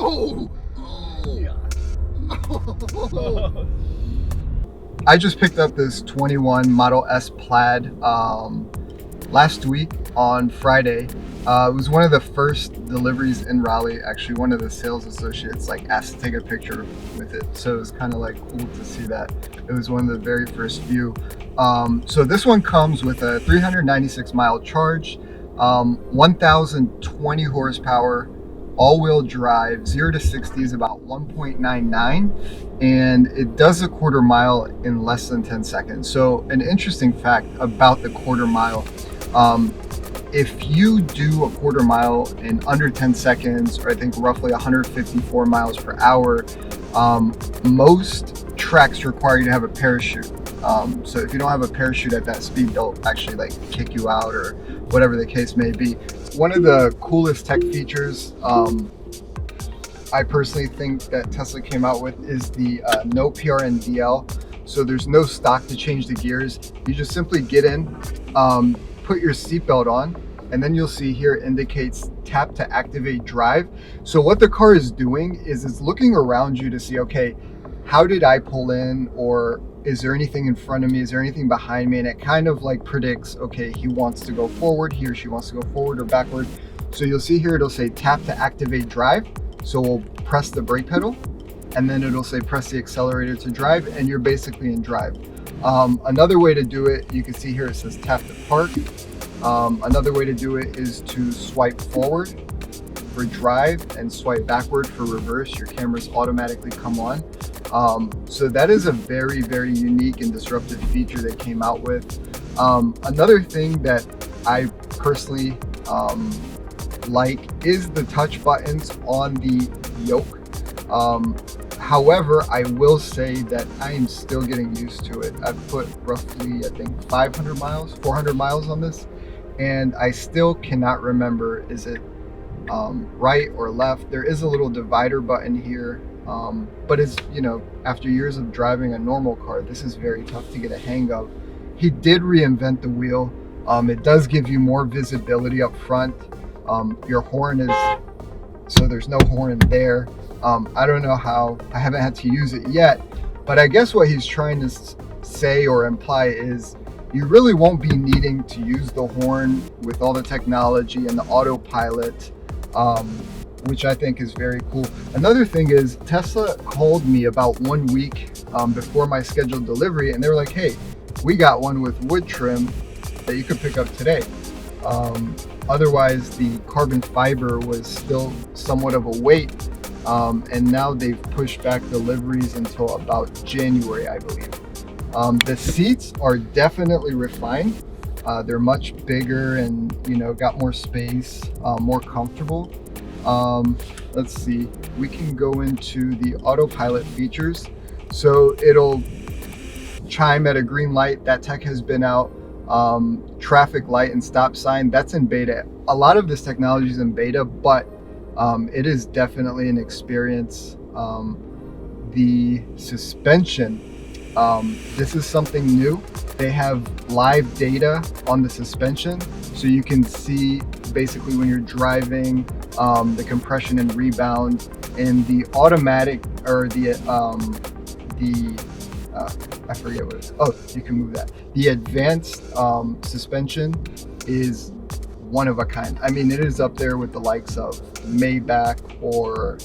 Oh! Oh. I just picked up this 21 Model S Plaid last week on Friday. It was one of the first deliveries in Raleigh. Actually, one of the sales associates asked to take a picture with it, so it was kind of cool to see that. It was one of the very first few. So this one comes with a 396 mile charge, 1020 horsepower, all-wheel drive. 0 to 60 is about 1.99, and it does a quarter mile in less than 10 seconds. So an interesting fact about the quarter mile, if you do a quarter mile in under 10 seconds, or I think roughly 154 miles per hour, most tracks require you to have a parachute. So if you don't have a parachute at that speed, they'll actually kick you out or whatever the case may be. One of the coolest tech features I personally think that Tesla came out with is the no PRNDL. So there's no stock to change the gears. You just simply get in, put your seatbelt on, and then you'll see here it indicates tap to activate drive. So what the car is doing is it's looking around you to see, okay, how did I pull in, or is there anything in front of me? Is there anything behind me? And it kind of predicts, okay, he wants to go forward, he or she wants to go forward or backward. So you'll see here, it'll say tap to activate drive. So we'll press the brake pedal, and then it'll say press the accelerator to drive, and you're basically in drive. Another way to do it, you can see here, it says tap to park. Another way to do it is to swipe forward for drive and swipe backward for reverse. Your cameras automatically come on. So that is a very, very unique and disruptive feature they came out with. Another thing that I personally is the touch buttons on the Yoke. However, I will say that I am still getting used to it. I've put roughly, I think, 400 miles on this, and I still cannot remember, is it right or left? There is a little divider button here. But it's, after years of driving a normal car, this is very tough to get a hang of. He did reinvent the wheel. It does give you more visibility up front. Your horn is, so there's no horn there. I don't know how, I haven't had to use it yet, but I guess what he's trying to say or imply is you really won't be needing to use the horn with all the technology and the autopilot, which I think is very cool. Another thing is Tesla called me about 1 week before my scheduled delivery, and they were like, hey, we got one with wood trim that you could pick up today. Otherwise, the carbon fiber was still somewhat of a wait, and now they've pushed back deliveries until about January, I believe. The seats are definitely refined. They're much bigger and, got more space, more comfortable. Let's see, we can go into the autopilot features. So it'll chime at a green light. That tech has been out. Traffic light and stop sign, that's in beta. A lot of this technology is in beta, but it is definitely an experience. The suspension, this is something new. They have live data on the suspension, so you can see basically when you're driving, the compression and rebound, and the automatic, or I forget what it's, oh, you can move that. The advanced suspension is one of a kind. I mean, it is up there with the likes of Maybach or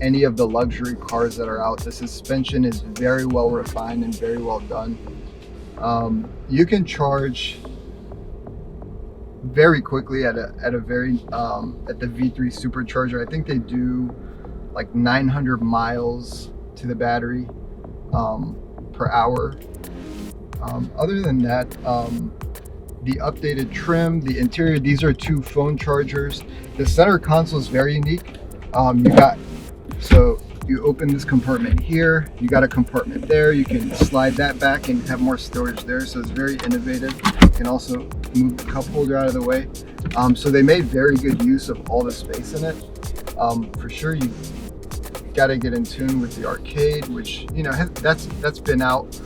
any of the luxury cars that are out. The suspension is very well refined and very well done. You can charge very quickly at a very at the V3 supercharger. I think they do 900 miles to the battery per hour. Other than that, the updated trim, the interior, these are 2 phone chargers. The center console is very unique. So you open this compartment here, you got a compartment there, you can slide that back and have more storage there, so it's very innovative. You can also move the cup holder out of the way. So they made very good use of all the space in it. For sure, you got to get in tune with the arcade, which that's been out,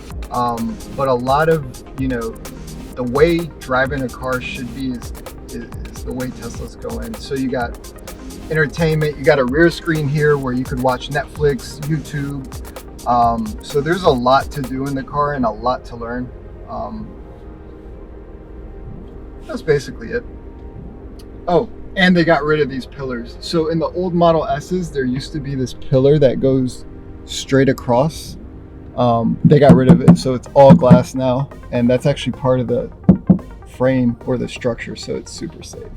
but a lot of the way driving a car should be is the way Tesla's going. So you got entertainment. You got a rear screen here where you could watch Netflix, YouTube. So there's a lot to do in the car and a lot to learn. That's basically it. Oh, and they got rid of these pillars. So in the old Model S's, there used to be this pillar that goes straight across. They got rid of it, so it's all glass now, and that's actually part of the frame or the structure, so it's super safe.